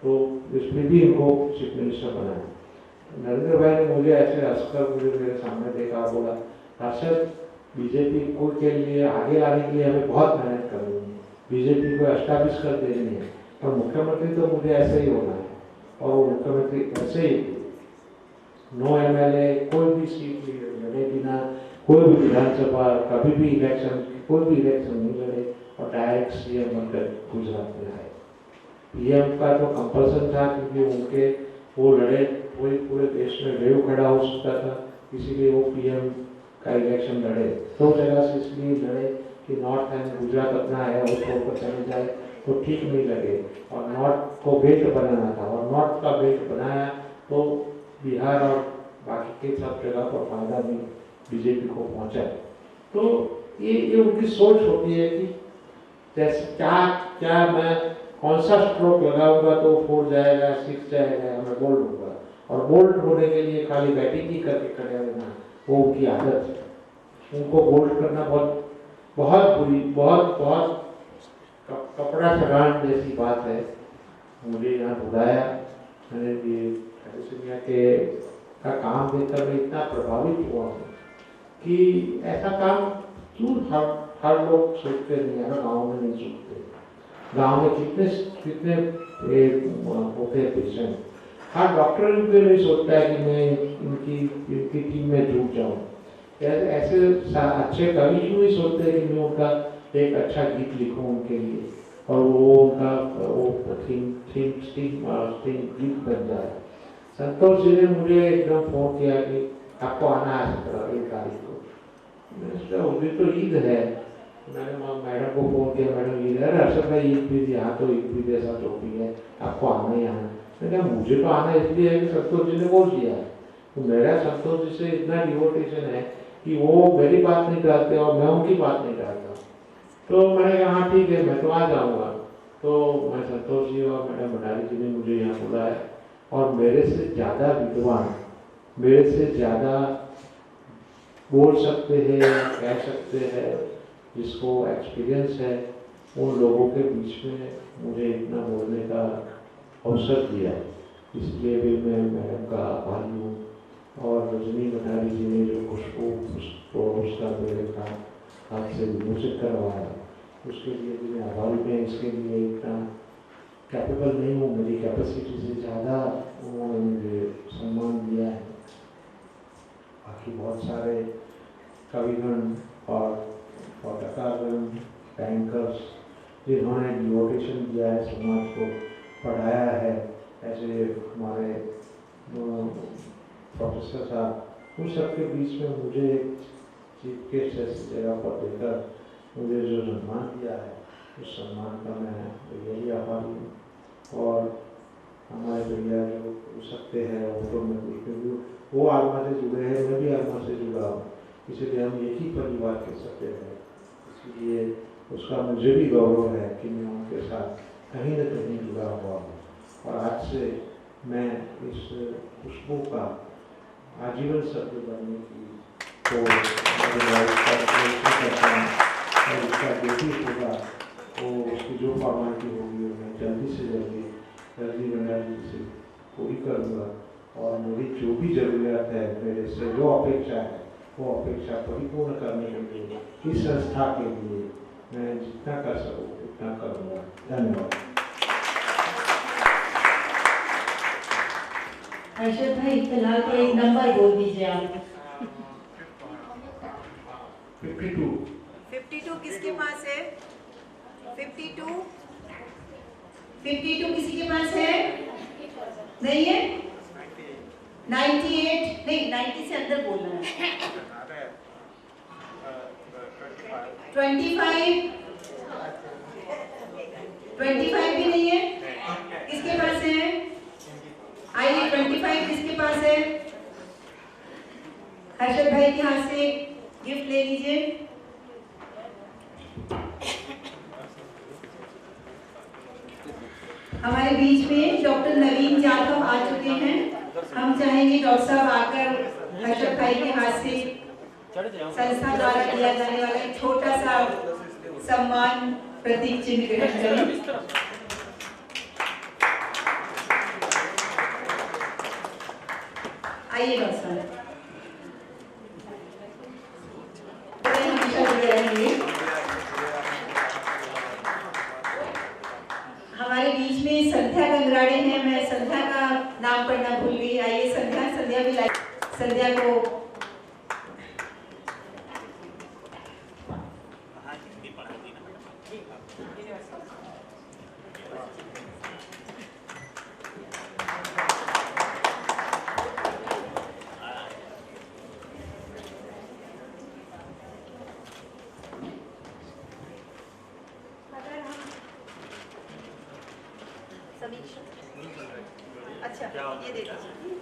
तो इसमें भी इनको चीफ मिनिस्टर बनाया। नरेंद्र भाई ने मुझे ऐसे हंसकर मुझे मेरे सामने देखा, बोला हर्षद बीजेपी को के लिए आगे लाने के लिए हमें बहुत मेहनत करनी है, बीजेपी को एस्टैब्लिश कर देनी है, और मुख्यमंत्री तो मुझे ऐसे ही होना है। और वो मुख्यमंत्री ऐसे ही 9 MLA कोई भी सीट लड़े बिना, कोई भी विधानसभा कभी भी इलेक्शन, कोई भी इलेक्शन नहीं लड़े और डायरेक्ट CM बनकर गुजरात में आए। PM का तो कंपल्सन था क्योंकि उनके वो लड़े वही पूरे देश में वेव खड़ा हो सकता था, इसीलिए वो PM का इलेक्शन लड़े। 2 जगह से इसलिए लड़े कि नॉर्थ एंड गुजरात अपना है उसको ऊपर चले जाए तो ठीक नहीं लगे, और नॉर्थ को बेल्ट बनाना था, और नॉर्थ का बेल्ट बनाया तो बिहार और बाकी के सब जगह पर फायदा भी बीजेपी को पहुंचा। तो ये उनकी सोच होती है कि जैसे क्या मैं कौन सा स्ट्रोक लगाऊंगा तो 4 जाएगा 6 जाएगा, मैं बोल्ड होगा, और बोल्ड होने के लिए खाली बैटिंग ही करके खड़े रहना वो उनकी आदत है। उनको बोल्ड करना बहुत बुरी, बहुत कपड़ा सगान जैसी बात है। मुझे यहाँ बुलाया, मैंने ये थैलेसीमिया के का काम देखकर मैं इतना प्रभावित हुआ हूँ कि ऐसा काम क्यों हर लोग सोचते नहीं है ना, गाँव में नहीं सोचते। गाँव में कितने होते हैं पेशेंट, हर डॉक्टर भी नहीं सोचता है कि मैं इनकी टीम में जुट जाऊँ। ऐसे अच्छे कवि यूँ ही सोचते हैं कि मैं उनका एक अच्छा गीत लिखूं उनके लिए, और वो उनका वो थीम गीत बन जाए। संतोष जी ने मुझे एकदम फोन किया कि आपको आना है 17 तारीख को। मैंने सोचा उस दिन तो ईद है, मैंने मैडम को फोन किया, मैडम ईद है, अरशद भाई ईद भी यहाँ तो ईद भी जैसा जो भी है आपको आना ही आना। मैंने कहा मुझे तो आना इसलिए है कि संतोष जी ने बोल दिया है, तो मेरा संतोष जी से इतना डिवोटेशन है कि वो मेरी बात नहीं टालते और मैं उनकी बात नहीं टालता। तो मैंने कहा हाँ ठीक है मैं तो आ जाऊँगा। तो मैं संतोष जी और मैडम भंडारी जी ने मुझे यहाँ बुलाया, और मेरे से ज़्यादा विद्वान, मेरे से ज़्यादा बोल सकते हैं, कह सकते हैं, जिसको एक्सपीरियंस है, उन लोगों के बीच में मुझे इतना बोलने का अवसर दिया। इसलिए भी मैं मैडम का आभारी हूँ, और रजनी भंडारी जी ने जो खुशबू उसका मेरे का हाथ से विमोचित करवाया, उसके लिए भी मैं आभारी। मैं इसके लिए इतना कैपेबल नहीं हूँ, मेरी कैपेसिटी से ज़्यादा उन्होंने मुझे सम्मान दिया है। बाकी बहुत सारे कविगण और पत्रकारगण, बैंकर्स जिन्होंने डिवोटेशन दिया है, समाज को पढ़ाया है, ऐसे हमारे प्रोफेसर साहब, उन सबके बीच में मुझे चीफ गेस्ट ऐसी जगह पर देकर मुझे जो सम्मान दिया है, उस सम्मान का मैं यही आभारी हूँ। और हमारे भैया जो हो सकते हैं तो मैं क्योंकि वो आत्मा से जुड़े हैं, मैं भी आत्मा से जुड़ा हूँ, इसलिए हम एक ही परिवार कह सकते हैं। इसलिए उसका मुझे भी गौरव है कि मैं उनके साथ कहीं न कहीं जुड़ा हुआ हूँ, और आज से मैं इस खुशबू का आजीवन सत्य बनने की तो करता हूँ, और उसका जो भी होगा वो उसकी जो फॉर्मेलिटी होगी मैं जल्दी से जल्दी भंडारी से पूरी करूँगा, और मेरी जो भी ज़रूरत है, मेरे से जो अपेक्षा है, वो अपेक्षा परिपूर्ण करने के लिए इस संस्था के लिए मैं जितना कर सकूँ उतना करूँगा। धन्यवाद। अर्शद भाई फिलहाल तो एक नंबर बोल दीजिए आप। 52 किसके पास है? 52 किसी के पास है? नहीं है? 98 नहीं, 90 से अंदर बोलना है। 25 भी नहीं है? किसके पास है? आइए 25 किसके पास है? अर्शद भाई के हाथ से गिफ्ट ले लीजिए। हमारे बीच में डॉक्टर नवीन जाधव आ चुके हैं। हम चाहेंगे डॉक्टर साहब आकर अर्शद भाई के हाथ से संस्था द्वारा दिया जाने वाला एक छोटा सा सम्मान प्रतीक चिन्ह ग्रहण करें। आइए डॉक्टर साहब, हमेशा जुड़े रहेंगे। हमारे बीच में संध्या गंगराड़े हैं, मैं संध्या का नाम पढ़ना भूल गई। आइए संध्या, संध्या भी लाइक, संध्या को अच्छा ये दे दीजिए।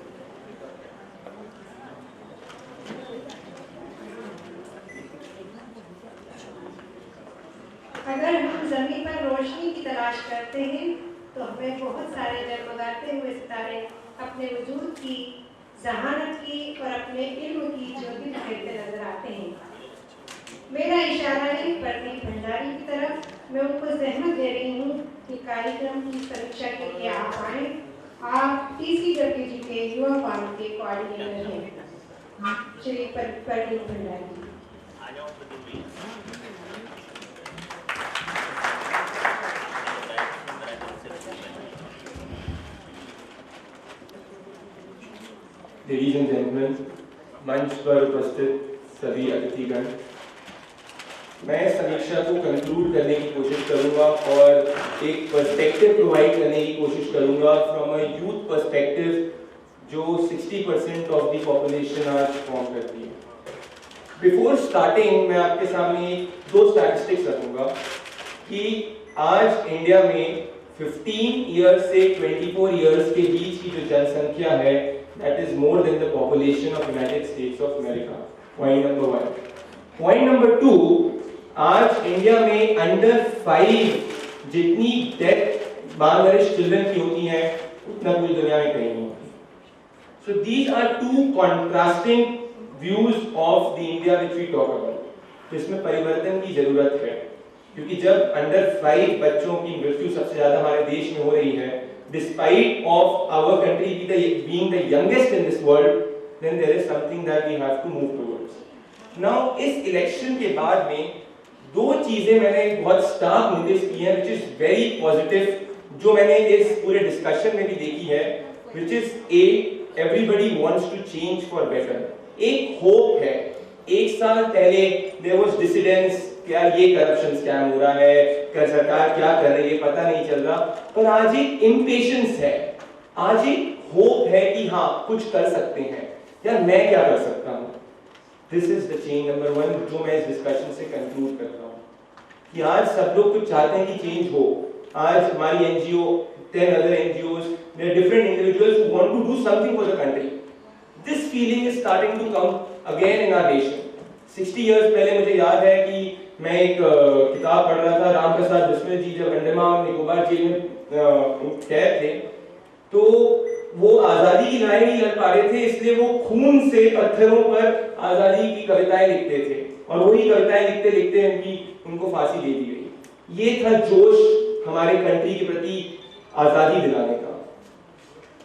अगर हम जमीन पर रोशनी की तलाश करते हैं तो हमें बहुत सारे जगमगाते हुए सितारे अपने वजूद की, जहानत की और अपने इल्म की ज्योति बिखेरते नजर आते हैं। मेरा इशारा है प्रदीप भंडारी की तरफ। मैं उनको जहमत दे रही हूँ कि कार्यक्रम की समीक्षा के लिए आप आए। आप TCWG के युवा पार्क के कोऑर्डिनेटर हैं श्री प्रदीप भंडारी जी। लेडीज एंड जेंटलमैन, मंच पर उपस्थित सभी अतिथिगण, मैं समीक्षा को कंक्लूड करने की कोशिश करूंगा और एक पर्सपेक्टिव प्रोवाइड करने की कोशिश करूंगा फ्रॉम अ यूथ पर्सपेक्टिव जो 60% ऑफ द पॉपुलेशन आज फॉर्म करती है। बिफोर स्टार्टिंग मैं आपके सामने दो स्टैटिस्टिक्स रखूंगा कि आज इंडिया में 15 ईयर्स से 24 ईयर्स के बीच की जो जनसंख्या है that is more than the population of United States of America. Point number 1. Point number 2, आज इंडिया में अंडर 5 जितनी डेथ बांग्लादेश चिल्ड्रन की होती हैं उतना पूरी दुनिया में कहीं नहीं होती। So these are two contrasting views of the India which we talk about. तो इसमें परिवर्तन की जरूरत है क्योंकि जब अंडर 5 बच्चों की मृत्यु सबसे ज्यादा हमारे देश में हो रही है, despite of our country being the youngest in this world, then there is something that we have to move towards. Now इस इलेक्शन के बाद में दो चीजें मैंने बहुत स्टार्क नोटिस की हैं which is very positive, जो मैंने इस पूरे डिस्कशन में भी देखी है, which is A, everybody wants to change for better. एक होप है। एक साल पहले there was dissidence, क्या ये करप्शन स्कैम हो रहा है, क्या सरकार क्या कर रही है पता नहीं चल रहा, पर आज एक इम्पेशंस है, आज एक होप है कि हाँ कुछ कर सकते हैं या मैं क्या कर सकता हूँ। This is the change number 1 जो मैं इस डिस्कशन से कंक्लूड करता हूँ कि आज सब लोग कुछ चाहते हैं कि चेंज हो। आज हमारी NGO, 10 other NGOs, there are different individuals who want to do something for the country. This feeling is starting to come again in our nation. 60 years पहले मुझे याद है कि मैं एक किताब पढ़ रहा था, राम प्रसाद बिस्मिल जी जब अंडमान निकोबार जेल में कैद थे तो वो आजादी की लड़ाई नहीं लड़ पा रहे थे, इसलिए वो खून से पत्थरों पर आजादी की कविताएं लिखते थे और वही कविताएं लिखते लिखते उनको फांसी दे दी गई। ये था जोश हमारे कंट्री के प्रति आजादी दिलाने का।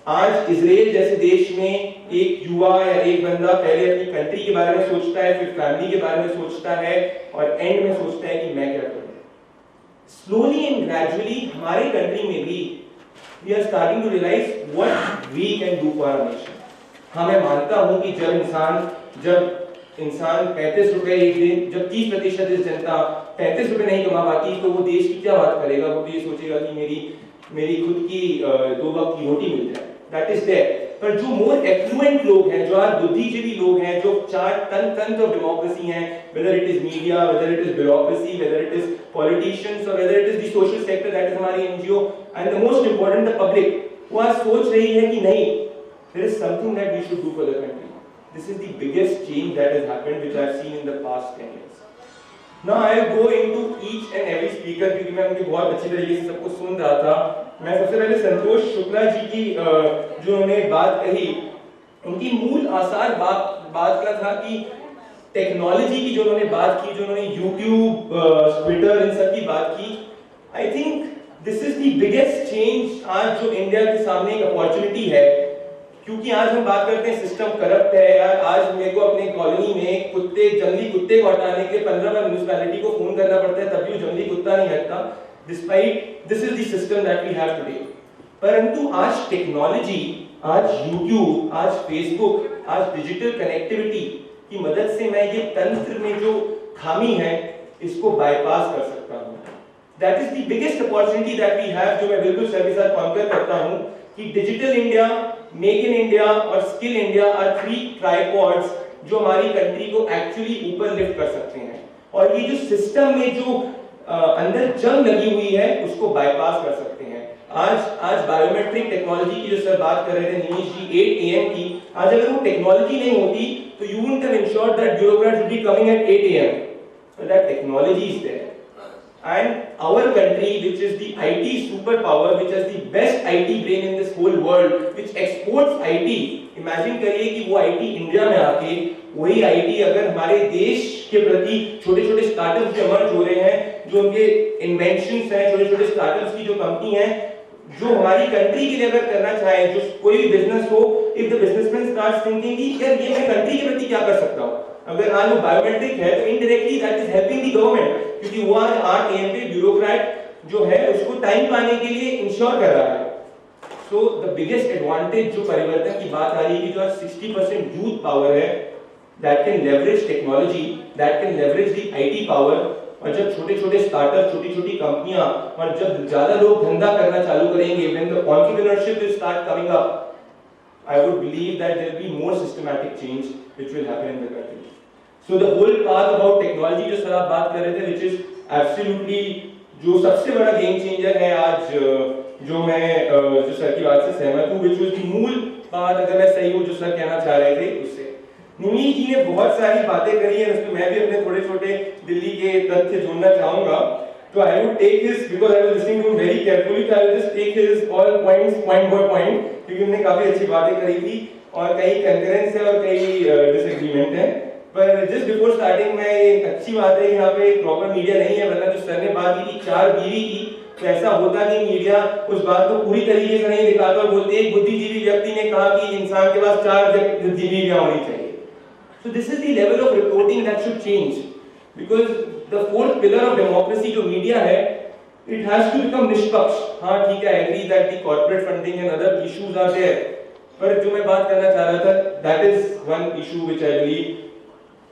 आज इजराइल जैसे देश में एक युवा या एक बंदा पहले अपनी कंट्री के बारे में सोचता है, फिर फैमिली के बारे में सोचता है और एंड में सोचता है कि मैं क्या करूं। स्लोली एंड ग्रेजुअली हमारे कंट्री में भी we are starting to realise what we can do for our nation. हाँ, मैं मानता हूं कि जब इंसान 35 रुपए एक दिन, जब 30% इस जनता 35 रुपए नहीं कमा पाती तो वो देश की क्या बात करेगा। वो ये सोचेगा कि मेरी खुद की 2 वक्त की रोटी मिल जाए, दैट इज देयर। पर जो मोर एफ्लुएंट लोग हैं, जो आज बुद्धिजीवी लोग हैं, जो 4 तंत्र ऑफ डेमोक्रेसी हैं, whether it is media, whether it is bureaucracy, whether it is politicians or whether it is the social sector, that is हमारी NGO, and the most important the public, वो आज सोच रही है कि नहीं, there is something that we should do for the country. This is the biggest change that has happened which I have seen in the past 10 years. Now I will go into each and every speaker क्योंकि मैं उनकी बहुत अच्छी तरीके से सबको सुन रहा था। मैं सबसे पहले संतोष शुक्ला जी की जो उन्होंने बात कही, उनकी मूल आसार बात का था कि टेक्नोलॉजी की जो उन्होंने बात की, जो उन्होंने यूट्यूब, ट्विटर, इन सब की बात की। I think this is the biggest change आज जो इंडिया के सामने एक अपॉर्चुनिटी है, क्योंकि आज हम बात करते हैं सिस्टम करप्ट है यार, आज मेरे को अपने कॉलोनी में जंगली कुत्ते को हटाने के लिए 15 बार म्युनिसिपैलिटी को फोन करना पड़ता है, तभी वो जंगली कुत्ता नहीं हटता। Despite this is the system that we have today. परंतु आज टेक्नोलॉजी, आज यूट्यूब, आज फेसबुक, आज डिजिटल कनेक्टिविटी की मदद से मैं ये तंत्र में जो खामी है इसको बाईपास कर सकता हूं। That is the biggest opportunity that we have, जो मैं बिल्कुल सर के साथ कॉन्कर करता हूं कि digital India, make in India और स्किल इंडिया आर 3 ट्राइपॉड्स जो हमारी कंट्री को एक्चुअली ऊपर लिफ्ट कर सकते हैं। और ये जो सिस्टम में जो अंदर जंग लगी हुई है उसको बाईपास कर सकते हैं। आज बायोमेट्रिक टेक्नोलॉजी की जो सर बात कर रहे थे निमीश जी 8 AM की, आज अगर वो टेक्नोलॉजी नहीं होती तो you wouldn't have insured that bureaucrats would be coming at 8 AM, so that technology is there. And our country, which is the IT superpower, which has the best IT brain in this whole world, which exports IT, imagine करिए कि वो IT India में आके वही IT अगर हमारे देश के प्रति छोटे छोटे स्टार्टअप्स जो इमर्ज हो रहे हैं, जो उनके इन्वेंशंस हैं, छोटे छोटे स्टार्टअप्स की जो कंपनी है जो हमारी कंट्री के लिए अगर करना चाहे, जो कोई भी बिजनेस हो, if the businessman starts thinking कि यार ये मैं कंट्री के प्रति क्या कर सकता हूं, अगर आज वो बायोमेट्रिक है तो indirectly that is helping the government, क्योंकि वो आज 8 AM पे ब्यूरोक्रेट जो है उसको टाइम पाने के लिए इंश्योर कर रहा है। सो द बिगेस्ट एडवांटेज जो परिवर्तन की बात आ रही है कि जो आज 60% यूथ पावर है that can leverage technology, that can leverage the IT power, और जब छोटे छोटे स्टार्टअप, छोटी छोटी कंपनियां और जब ज्यादा लोग धंधा करना चालू करेंगे, when the entrepreneurship will start coming up, I would believe that there will be more systematic change which will happen in the country. So the whole path about technology जो सर आप बात कर रहे थे, which is absolutely जो सबसे बड़ा game changer है आज, जो मैं जो सर की बात से सहमत हूँ, which was the मूल बात, अगर मैं सही हूँ जो सर कहना चाह रहे थे उससे। निमीश जी ने बहुत सारी बातें करी हैं, उसमें मैं भी अपने थोड़े छोटे दिल्ली के तथ्य जोड़ना चाहूँगा। So I would take his, because I was listening to him very carefully, so I will just take his all points point by point, क्योंकि उन्होंने काफी अच्छी बातें करी थी और कई कंकरेंस है और कई डिसएग्रीमेंट है। पर जस्ट बिफोर स्टार्टिंग में एक अच्छी बात है कि यहाँ पे प्रॉपर मीडिया नहीं है, वरना जो सर ने बात की थी 4 बीवी की, तो ऐसा होता कि मीडिया उस बात को पूरी तरीके से नहीं दिखाता और बोलते एक बुद्धिजीवी व्यक्ति ने कहा कि इंसान के पास 4 बीवियां होनी चाहिए। So this is the level of reporting that should change, because the fourth pillar of democracy जो मीडिया है, it has to become निष्पक्ष। हाँ ठीक है, I agree that the corporate funding and other issues are there, पर जो मैं बात करना चाह रहा था, that is one issue which I believe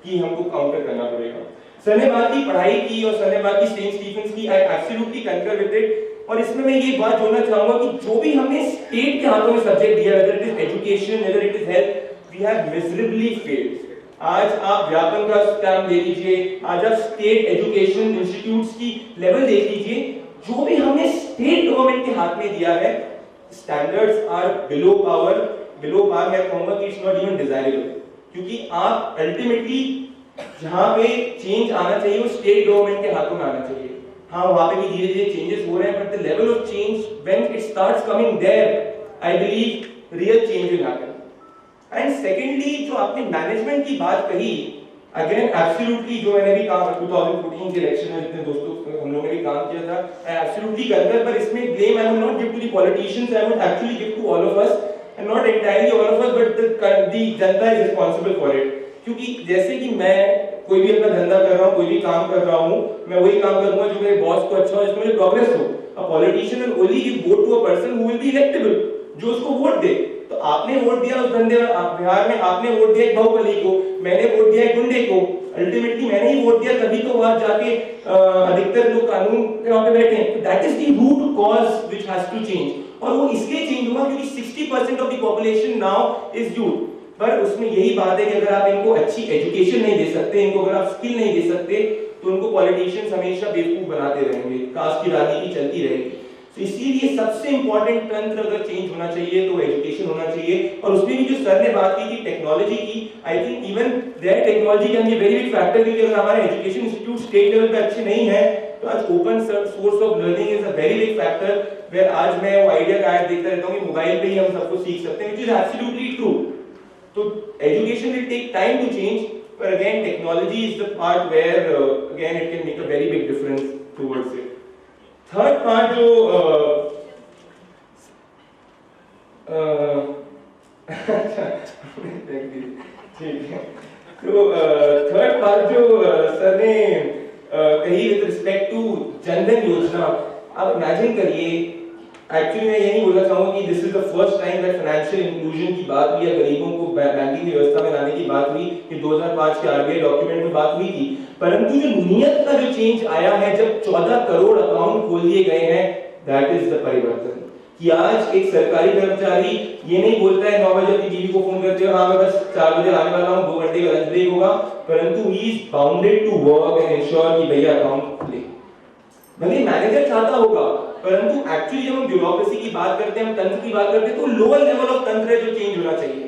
कि हमको काउंटर करना पड़ेगा। सर ने बात की पढ़ाई की और सर ने बात की सेंट स्टीफेंस की, I absolutely concur with it, और इसमें मैं ये बात जोड़ना चाहूंगा कि जो भी हमने स्टेट के हाथों में सब्जेक्ट दिया, whether it is education, whether it is health, we have miserably failed। आज आप व्यापन का स्टैम्प ले लीजिए, आज आप स्टेट एजुकेशन इंस्टीट्यूट्स की लेवल देख लीजिए, जो भी हमने स्टेट गवर्नमेंट के हाथ में दिया है, स्टैंडर्ड्स आर बिलो पार मैं कहूंगा कि इट्स नॉट इवन डिजायरेबल, क्योंकि आप अल्टीमेटली जहां पे चेंज आना चाहिए वो स्टेट गवर्नमेंट के हाथों में आना चाहिए। हाँ वहां पे भी धीरे धीरे चेंजेस हो रहे हैं, but the level of change when it starts coming there, I believe real change will happen. And secondly जो आपने मैनेजमेंट की बात कही, अगेन एब्सोल्युटली जो मैंने भी कहा 2014 के इलेक्शन में जितने दोस्तों हम लोगों ने भी काम किया था, आई एब्सोल्युटली कंकर, पर इसमें blame I will not give to the politicians, I would actually give to all of us, and not entirely all of us, but the जनता इज रिस्पांसिबल फॉर इट। क्योंकि जैसे कि मैं कोई भी अपना धंधा कर रहा हूँ, कोई भी काम कर रहा हूँ, मैं वही काम करूंगा जो मेरे बॉस को अच्छा हो, जिसमें मुझे प्रोग्रेस हो। A politician will only give vote to a person who will be electable, जो उसको वोट दे। तो आपने वोट दिया उस धंधे में, बिहार में आपने वोट दिया एक बाहुबली को, मैंने वोट दिया एक गुंडे को, अल्टीमेटली मैंने ही वोट दिया, तभी तो वहां जाके अधिकतर लोग कानून के वहां पे बैठे हैं। तो that is the root cause which has to change, और वो इसलिए चेंज हुआ क्योंकि 60% of the population now is youth. पर उसमें यही बात है कि अगर आप इनको अच्छी एजुकेशन नहीं दे सकते, इनको अगर आप स्किल नहीं दे सकते, तो उनको पॉलिटिशियंस हमेशा बेवकूफ बनाते रहेंगे, कास्ट की राजनीति चलती रहेगी। तो इसीलिए सबसे इंपॉर्टेंट तंत्र अगर चेंज होना चाहिए तो एजुकेशन होना चाहिए। और उसमें भी जो सर ने बात की थी टेक्नोलॉजी की, I think even there technology can be very big factor, क्योंकि अगर हमारे एजुकेशन इंस्टीट्यूट स्टेट लेवल पे अच्छे नहीं है तो आज open source of learning is a very big factor, where आज मैं वो आइडिया का ऐड देखता रहता हूं कि मोबाइल पे ही हम सब कुछ सीख सकते हैं, व्हिच इज एब्सोल्युटली ट्रू। तो education will take time to change, पर again technology is the part where again it can make a very big difference towards it. Third part जो ठीक है, तो थर्ड बात जो सर ने कही विद रिस्पेक्ट टू जनधन योजना, आप इमेजिन करिए, एक्चुअली मैं ये नहीं बोलना चाहूंगा कि this is the first time that financial inclusion की बात हुई या गरीबों को बैंकिंग व्यवस्था में लाने की बात हुई, कि 2005 के आरबीआई डॉक्यूमेंट में बात हुई थी, परंतु जो नीयत का जो चेंज आया है, जब 14 करोड़ अकाउंट खोल दिए गए हैं, दैट इज द परिवर्तन। कि आज एक सरकारी कर्मचारी ये नहीं बोलता है 9 बजे अपनी बीवी को फोन करते हो, हाँ मैं बस 4 बजे आने वाला हूँ, 2 घंटे का लंच ब्रेक होगा, परंतु he is bounded to work and ensure कि भैया अकाउंट खुले। भले मैनेजर चाहता होगा, परंतु एक्चुअली जब हम ब्यूरोक्रेसी की बात करते हैं, हम तंत्र की बात करते हैं, तो लोअर लेवल ऑफ तंत्र है जो चेंज होना चाहिए।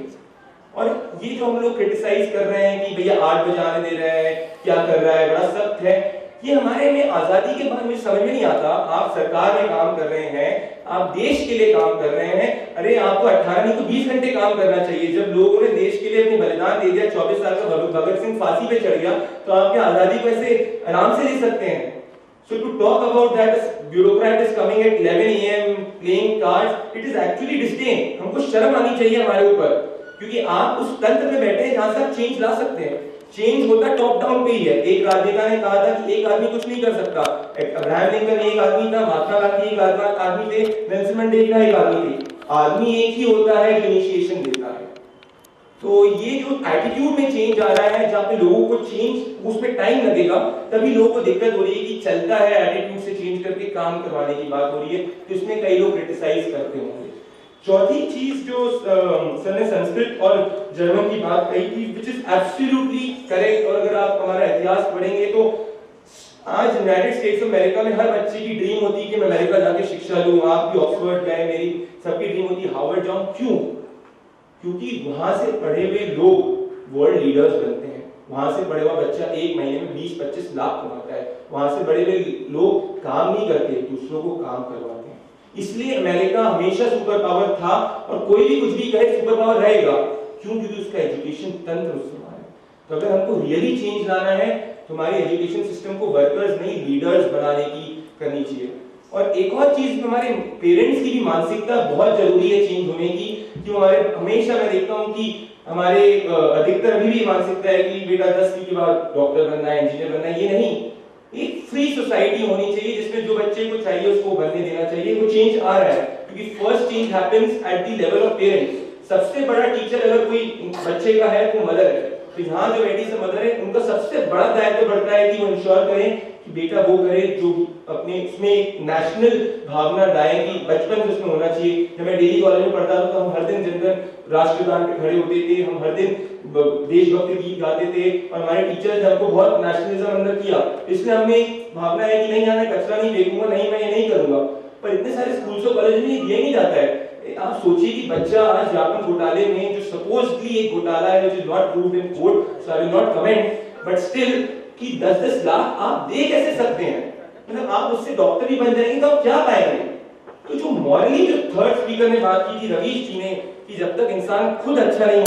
और ये जो हम लोग क्रिटिसाइज कर रहे हैं कि भैया 8 बजे आने दे रहे हैं, क्या कर रहा है, बड़ा सख्त है, ये हमारे में आजादी के बाद मुझे समझ में नहीं आता। आप सरकार में काम कर रहे हैं, आप देश के लिए काम कर रहे हैं, अरे आपको 18 नहीं तो 20 घंटे काम करना चाहिए। जब लोगों ने देश के लिए अपने बलिदान दे दिया, 24 साल का भगत सिंह फांसी पे चढ़ गया, तो आप क्या आजादी को ऐसे आराम से ले सकते हैं? So to talk about that, a bureaucrat is coming at 11 AM playing cards, it is actually disdain। हमको शर्म आनी चाहिए हमारे ऊपर, क्योंकि आप उस तंत्र में बैठे हैं जहां से आप चेंज ला सकते हैं। चेंज होता टॉप डाउन पे ही है। एक राजनेता ने कहा था कि एक आदमी कुछ नहीं कर सकता। अब्राहम लिंकन एक आदमी था, महात्मा गांधी एक आदमी थे, नेल्सन मंडेला एक आदमी थे। आदमी एक ही होता है जो इनिशिएशन देता है। तो ये जो एटीट्यूड में चेंज आ रहा है, जहाँ पे लोगों को चेंज उसमें टाइम लगेगा, तभी लोगों को दिक्कत हो रही है कि चलता है एटीट्यूड से चेंज करके काम करवाने की बात हो रही है, तो इसमें कई लोग क्रिटिसाइज करते होंगे। चौथी चीज जो सर ने संस्कृत और जर्मन की बात कही थी, विच इज एब्सोल्युटली करेक्ट। और अगर आप हमारा इतिहास पढ़ेंगे तो आज यूनाइटेड स्टेट्स ऑफ अमेरिका में हर बच्चे की ड्रीम होती है कि मैं अमेरिका जाके शिक्षा लूं। आप भी ऑक्सफोर्ड गए, मेरी सबकी ड्रीम होती है हार्वर्ड जाऊं। क्यों? क्योंकि वहां से पढ़े हुए लोग वर्ल्ड लीडर्स बनते हैं। वहां से पढ़े हुआ बच्चा एक महीने में 20-25 लाख कमाता है। वहां से पढ़े हुए लोग काम नहीं करते, दूसरों को काम करवाते हैं। इसलिए अमेरिका हमेशा सुपर पावर था, और कोई भी कुछ भी कहे सुपर पावर रहेगा। क्यों? क्योंकि उसका एजुकेशन तंत्र उससे है। तो अगर हमको रियली चेंज लाना है, तो हमारे एजुकेशन सिस्टम को वर्कर्स नहीं लीडर्स बनाने की करनी चाहिए। और एक और चीज, हमारे पेरेंट्स की भी मानसिकता बहुत जरूरी है चेंज होने की। कि हमारे हमेशा मैं देखता हूँ कि हमारे अधिकतर अभी भी मानसिकता है कि बेटा 10वीं के बाद डॉक्टर बनना है, इंजीनियर बनना है। ये नहीं, एक फ्री सोसाइटी होनी चाहिए जिसमें जो बच्चे को चाहिए उसको बनने देना चाहिए। वो चेंज आ रहा है, क्योंकि first change happens at the level of parents. सबसे बड़ा टीचर अगर कोई बच्चे का है तो मदर है। तो यहाँ जो बैठी से मदर है, उनका सबसे बड़ा दायित्व बढ़ता है कि वो इंश्योर करें कि बेटा वो करे जो अपने उसमें एक नेशनल भावना लाए, कि बचपन से उसमें होना चाहिए। जब मैं डेली कॉलेज में पढ़ता था तो हम हर दिन जनगण राष्ट्रगान पे खड़े होते थे, हम हर दिन देशभक्ति गीत गाते थे, और हमारे टीचर्स ने हमको बहुत नेशनलिज्म अंदर किया। इसलिए हमें एक भावना है कि नहीं यार मैं कचरा नहीं फेंकूंगा, नहीं मैं ये नहीं करूंगा। पर इतने सारे स्कूल्स और कॉलेज में ये नहीं जाता है। आप सोचिए कि बच्चा आज व्यापक घोटाले में, जो सपोजली एक घोटाला है which is not proved in court, so I will not comment, but still कि 10-10 लाख आप दे कैसे सकते हैं? मतलब आप उससे डॉक्टर भी बन जाएंगे तो आप क्या पाएंगे? तो जो मॉरली, जो थर्ड स्पीकर ने बात की थी, रवीश जी ने, कि जब तक इंसान खुद अच्छा नहीं